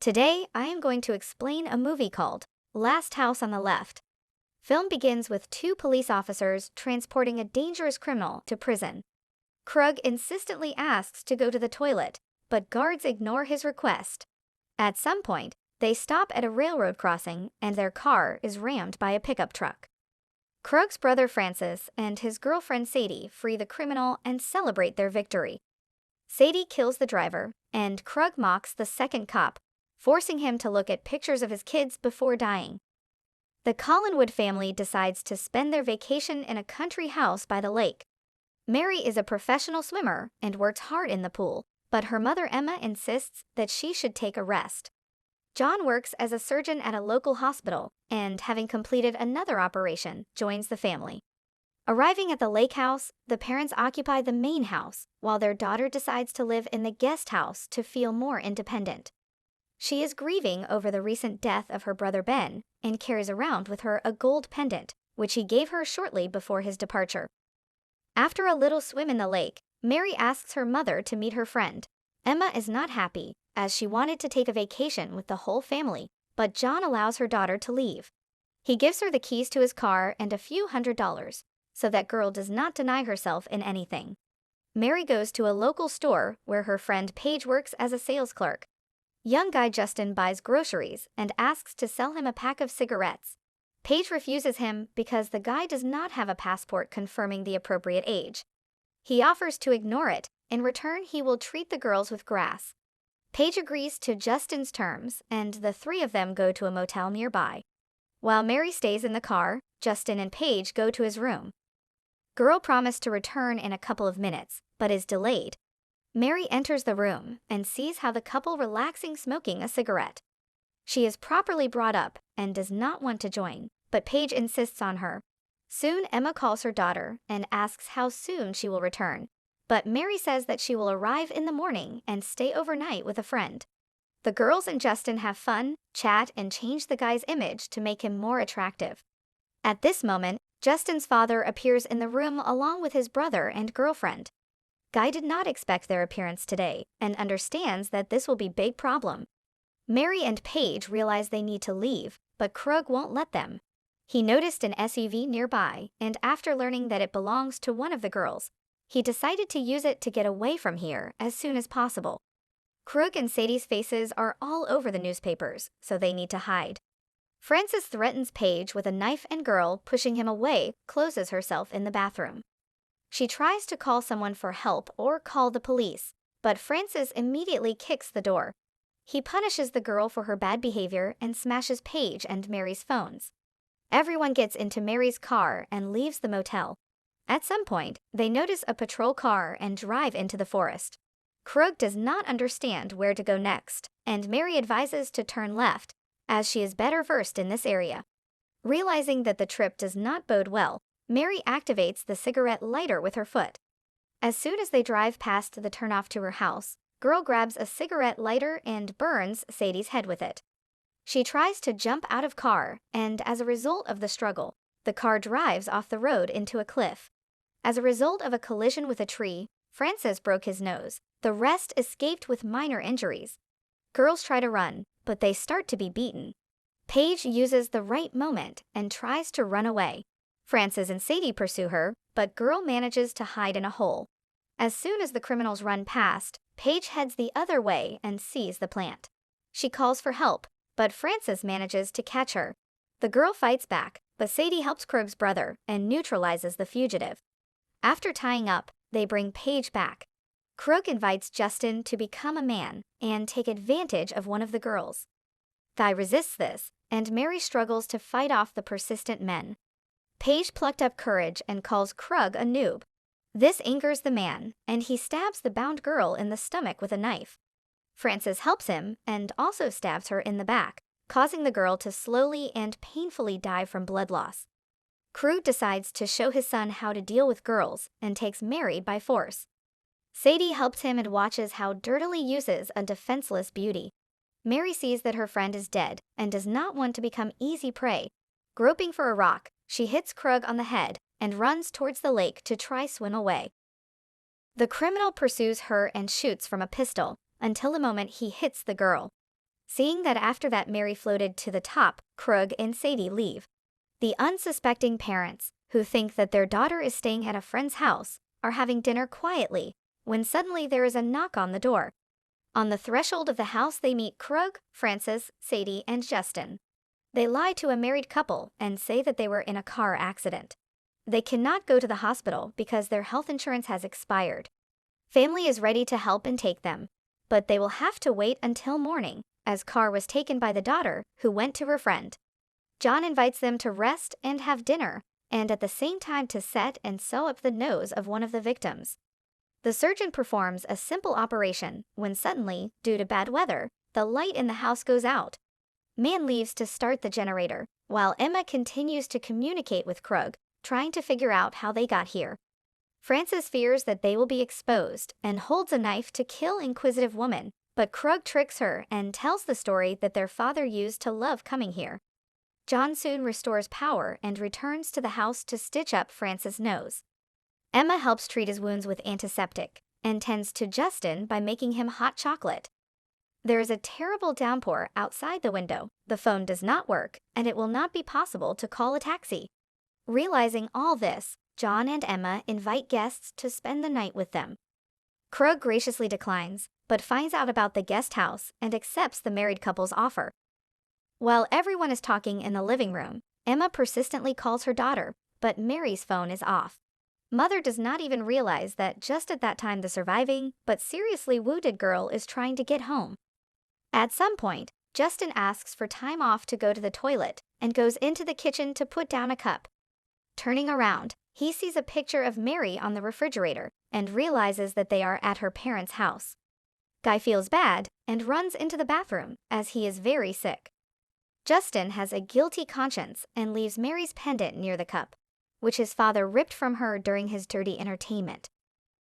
Today, I am going to explain a movie called Last House on the Left. Film begins with two police officers transporting a dangerous criminal to prison. Krug insistently asks to go to the toilet, but guards ignore his request. At some point, they stop at a railroad crossing and their car is rammed by a pickup truck. Krug's brother Francis and his girlfriend Sadie free the criminal and celebrate their victory. Sadie kills the driver, and Krug mocks the second cop, forcing him to look at pictures of his kids before dying. The Collinwood family decides to spend their vacation in a country house by the lake. Mary is a professional swimmer and works hard in the pool, but her mother Emma insists that she should take a rest. John works as a surgeon at a local hospital and, having completed another operation, joins the family. Arriving at the lake house, the parents occupy the main house, while their daughter decides to live in the guest house to feel more independent. She is grieving over the recent death of her brother Ben and carries around with her a gold pendant, which he gave her shortly before his departure. After a little swim in the lake, Mary asks her mother to meet her friend. Emma is not happy, as she wanted to take a vacation with the whole family, but John allows her daughter to leave. He gives her the keys to his car and a few $100s, so that girl does not deny herself in anything. Mary goes to a local store where her friend Paige works as a sales clerk. Young guy Justin buys groceries and asks to sell him a pack of cigarettes. Paige refuses him because the guy does not have a passport confirming the appropriate age. He offers to ignore it. In return, he will treat the girls with grass. Paige agrees to Justin's terms, and the three of them go to a motel nearby. While Mary stays in the car, Justin and Paige go to his room. Girl promised to return in a couple of minutes, but is delayed. Mary enters the room and sees how the couple relaxing smoking a cigarette. She is properly brought up and does not want to join, but Paige insists on her. Soon Emma calls her daughter and asks how soon she will return, but Mary says that she will arrive in the morning and stay overnight with a friend. The girls and Justin have fun, chat, and change the guy's image to make him more attractive. At this moment, Justin's father appears in the room along with his brother and girlfriend. Guy did not expect their appearance today and understands that this will be a big problem. Mary and Paige realize they need to leave, but Krug won't let them. He noticed an SUV nearby, and after learning that it belongs to one of the girls, he decided to use it to get away from here as soon as possible. Krug and Sadie's faces are all over the newspapers, so they need to hide. Francis threatens Paige with a knife and girl, pushing him away, closes herself in the bathroom. She tries to call someone for help or call the police, but Francis immediately kicks the door. He punishes the girl for her bad behavior and smashes Paige and Mary's phones. Everyone gets into Mary's car and leaves the motel. At some point, they notice a patrol car and drive into the forest. Krug does not understand where to go next, and Mary advises to turn left, as she is better versed in this area. Realizing that the trip does not bode well, Mary activates the cigarette lighter with her foot. As soon as they drive past the turnoff to her house, girl grabs a cigarette lighter and burns Sadie's head with it. She tries to jump out of car, and as a result of the struggle, the car drives off the road into a cliff. As a result of a collision with a tree, Francis broke his nose. The rest escaped with minor injuries. Girls try to run, but they start to be beaten. Paige uses the right moment and tries to run away. Francis and Sadie pursue her, but girl manages to hide in a hole. As soon as the criminals run past, Paige heads the other way and sees the plant. She calls for help, but Francis manages to catch her. The girl fights back, but Sadie helps Krug's brother and neutralizes the fugitive. After tying up, they bring Paige back. Krug invites Justin to become a man and take advantage of one of the girls. Guy resists this, and Mary struggles to fight off the persistent men. Paige plucked up courage and calls Krug a noob. This angers the man, and he stabs the bound girl in the stomach with a knife. Francis helps him and also stabs her in the back, causing the girl to slowly and painfully die from blood loss. Krug decides to show his son how to deal with girls and takes Mary by force. Sadie helps him and watches how dirtily uses a defenseless beauty. Mary sees that her friend is dead and does not want to become easy prey. Groping for a rock, she hits Krug on the head and runs towards the lake to try swim away. The criminal pursues her and shoots from a pistol until the moment he hits the girl. Seeing that after that Mary floated to the top, Krug and Sadie leave. The unsuspecting parents, who think that their daughter is staying at a friend's house, are having dinner quietly, when suddenly there is a knock on the door. On the threshold of the house they meet Krug, Francis, Sadie, and Justin. They lie to a married couple and say that they were in a car accident. They cannot go to the hospital because their health insurance has expired. Family is ready to help and take them, but they will have to wait until morning, as car was taken by the daughter, who went to her friend. John invites them to rest and have dinner, and at the same time to set and sew up the nose of one of the victims. The surgeon performs a simple operation when suddenly, due to bad weather, the light in the house goes out. Man leaves to start the generator, while Emma continues to communicate with Krug, trying to figure out how they got here. Francis fears that they will be exposed and holds a knife to kill inquisitive woman, but Krug tricks her and tells the story that their father used to love coming here. John soon restores power and returns to the house to stitch up Francis' nose. Emma helps treat his wounds with antiseptic and tends to Justin by making him hot chocolate. There is a terrible downpour outside the window, the phone does not work, and it will not be possible to call a taxi. Realizing all this, John and Emma invite guests to spend the night with them. Krug graciously declines, but finds out about the guest house and accepts the married couple's offer. While everyone is talking in the living room, Emma persistently calls her daughter, but Mary's phone is off. Mother does not even realize that just at that time the surviving, but seriously wounded girl is trying to get home. At some point, Justin asks for time off to go to the toilet and goes into the kitchen to put down a cup. Turning around, he sees a picture of Mary on the refrigerator and realizes that they are at her parents' house. Guy feels bad and runs into the bathroom as he is very sick. Justin has a guilty conscience and leaves Mary's pendant near the cup, which his father ripped from her during his dirty entertainment.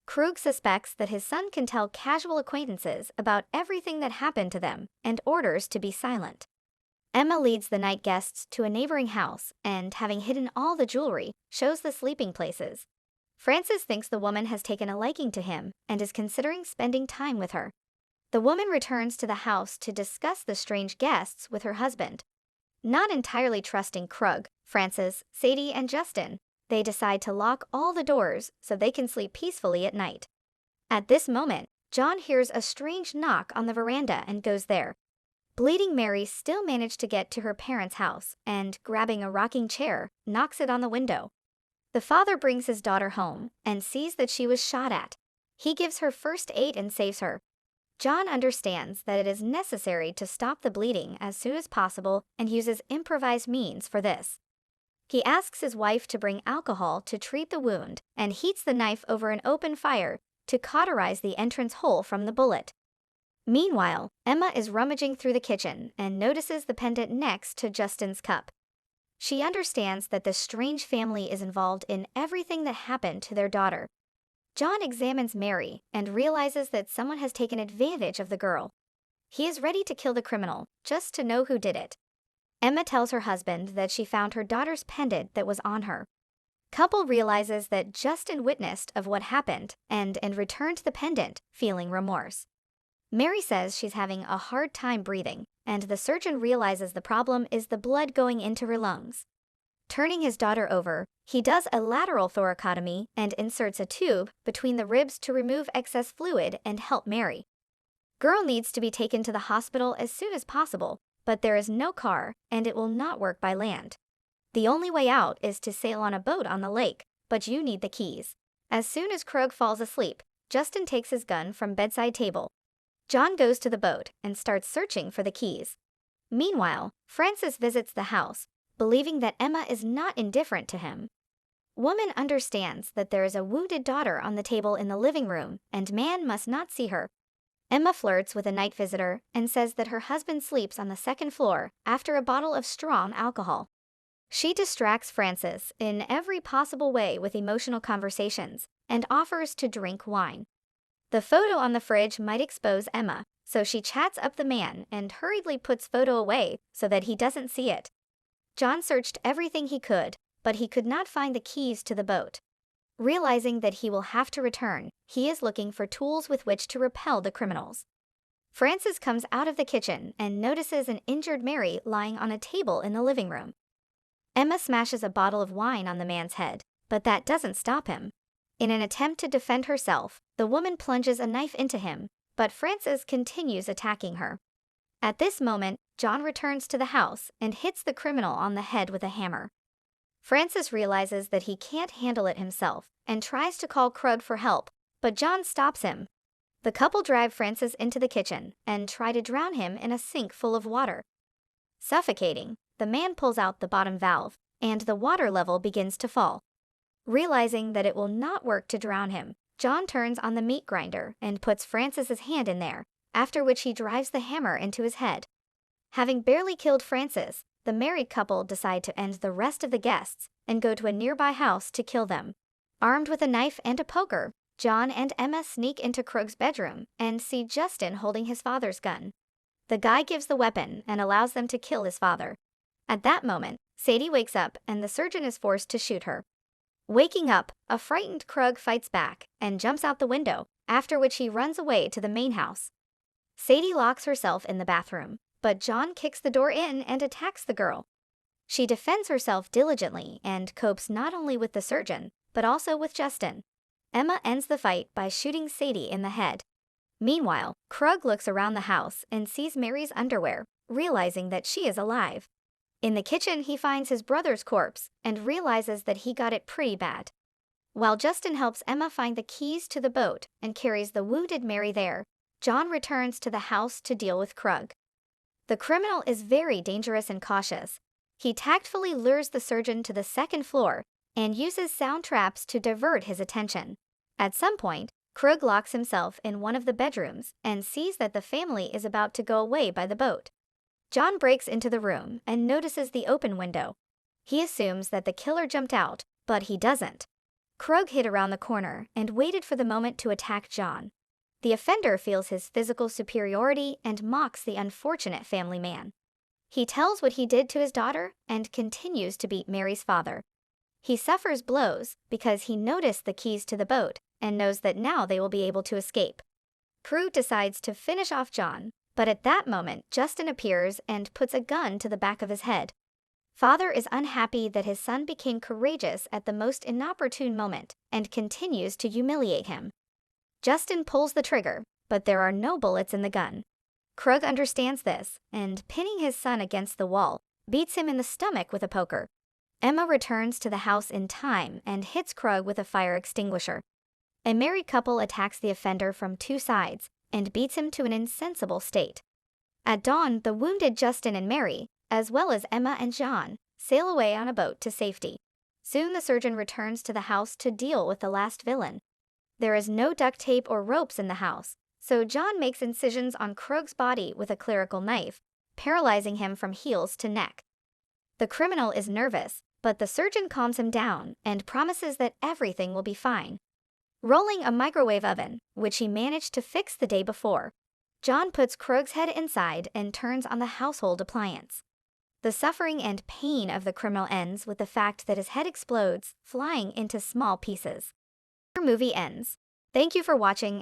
Krug suspects that his son can tell casual acquaintances about everything that happened to them and orders to be silent. Emma leads the night guests to a neighboring house and, having hidden all the jewelry, shows the sleeping places. Francis thinks the woman has taken a liking to him and is considering spending time with her. The woman returns to the house to discuss the strange guests with her husband. Not entirely trusting Krug, Francis, Sadie, and Justin, they decide to lock all the doors so they can sleep peacefully at night. At this moment, John hears a strange knock on the veranda and goes there. Bleeding Mary still managed to get to her parents' house and, grabbing a rocking chair, knocks it on the window. The father brings his daughter home and sees that she was shot at. He gives her first aid and saves her. John understands that it is necessary to stop the bleeding as soon as possible and uses improvised means for this. He asks his wife to bring alcohol to treat the wound and heats the knife over an open fire to cauterize the entrance hole from the bullet. Meanwhile, Emma is rummaging through the kitchen and notices the pendant next to Justin's cup. She understands that this strange family is involved in everything that happened to their daughter. John examines Mary and realizes that someone has taken advantage of the girl. He is ready to kill the criminal, just to know who did it. Emma tells her husband that she found her daughter's pendant that was on her. Couple realizes that Justin witnessed of what happened and returned the pendant, feeling remorse. Mary says she's having a hard time breathing, and the surgeon realizes the problem is the blood going into her lungs. Turning his daughter over, he does a lateral thoracotomy and inserts a tube between the ribs to remove excess fluid and help Mary. Girl needs to be taken to the hospital as soon as possible, but there is no car and it will not work by land. The only way out is to sail on a boat on the lake, but you need the keys. As soon as Krug falls asleep, Justin takes his gun from bedside table. John goes to the boat and starts searching for the keys. Meanwhile, Francis visits the house, believing that Emma is not indifferent to him. Woman understands that there is a wounded daughter on the table in the living room and man must not see her. Emma flirts with a night visitor and says that her husband sleeps on the second floor after a bottle of strong alcohol. She distracts Francis in every possible way with emotional conversations and offers to drink wine. The photo on the fridge might expose Emma, so she chats up the man and hurriedly puts photo away so that he doesn't see it. John searched everything he could, but he could not find the keys to the boat. Realizing that he will have to return, he is looking for tools with which to repel the criminals. Francis comes out of the kitchen and notices an injured Mary lying on a table in the living room. Emma smashes a bottle of wine on the man's head, but that doesn't stop him. In an attempt to defend herself, the woman plunges a knife into him, but Francis continues attacking her. At this moment, John returns to the house and hits the criminal on the head with a hammer. Francis realizes that he can't handle it himself and tries to call Krug for help, but John stops him. The couple drive Francis into the kitchen and try to drown him in a sink full of water. Suffocating, the man pulls out the bottom valve, and the water level begins to fall. Realizing that it will not work to drown him, John turns on the meat grinder and puts Francis's hand in there, after which he drives the hammer into his head. Having barely killed Francis, the married couple decide to end the rest of the guests and go to a nearby house to kill them. Armed with a knife and a poker, John and Emma sneak into Krug's bedroom and see Justin holding his father's gun. The guy gives the weapon and allows them to kill his father. At that moment, Sadie wakes up and the surgeon is forced to shoot her. Waking up, a frightened Krug fights back and jumps out the window, after which he runs away to the main house. Sadie locks herself in the bathroom, but John kicks the door in and attacks the girl. She defends herself diligently and copes not only with the surgeon, but also with Justin. Emma ends the fight by shooting Sadie in the head. Meanwhile, Krug looks around the house and sees Mary's underwear, realizing that she is alive. In the kitchen, he finds his brother's corpse and realizes that he got it pretty bad. While Justin helps Emma find the keys to the boat and carries the wounded Mary there, John returns to the house to deal with Krug. The criminal is very dangerous and cautious. He tactfully lures the surgeon to the second floor and uses sound traps to divert his attention. At some point, Krug locks himself in one of the bedrooms and sees that the family is about to go away by the boat. John breaks into the room and notices the open window. He assumes that the killer jumped out, but he doesn't. Krug hid around the corner and waited for the moment to attack John. The offender feels his physical superiority and mocks the unfortunate family man. He tells what he did to his daughter and continues to beat Mary's father. He suffers blows because he noticed the keys to the boat and knows that now they will be able to escape. Krug decides to finish off John, but at that moment Justin appears and puts a gun to the back of his head. Father is unhappy that his son became courageous at the most inopportune moment and continues to humiliate him. Justin pulls the trigger, but there are no bullets in the gun. Krug understands this and, pinning his son against the wall, beats him in the stomach with a poker. Emma returns to the house in time and hits Krug with a fire extinguisher. A married couple attacks the offender from two sides and beats him to an insensible state. At dawn, the wounded Justin and Mary, as well as Emma and John, sail away on a boat to safety. Soon the surgeon returns to the house to deal with the last villain. There is no duct tape or ropes in the house, so John makes incisions on Krug's body with a clerical knife, paralyzing him from heels to neck. The criminal is nervous, but the surgeon calms him down and promises that everything will be fine. Rolling a microwave oven, which he managed to fix the day before, John puts Krug's head inside and turns on the household appliance. The suffering and pain of the criminal ends with the fact that his head explodes, flying into small pieces. The movie ends. Thank you for watching,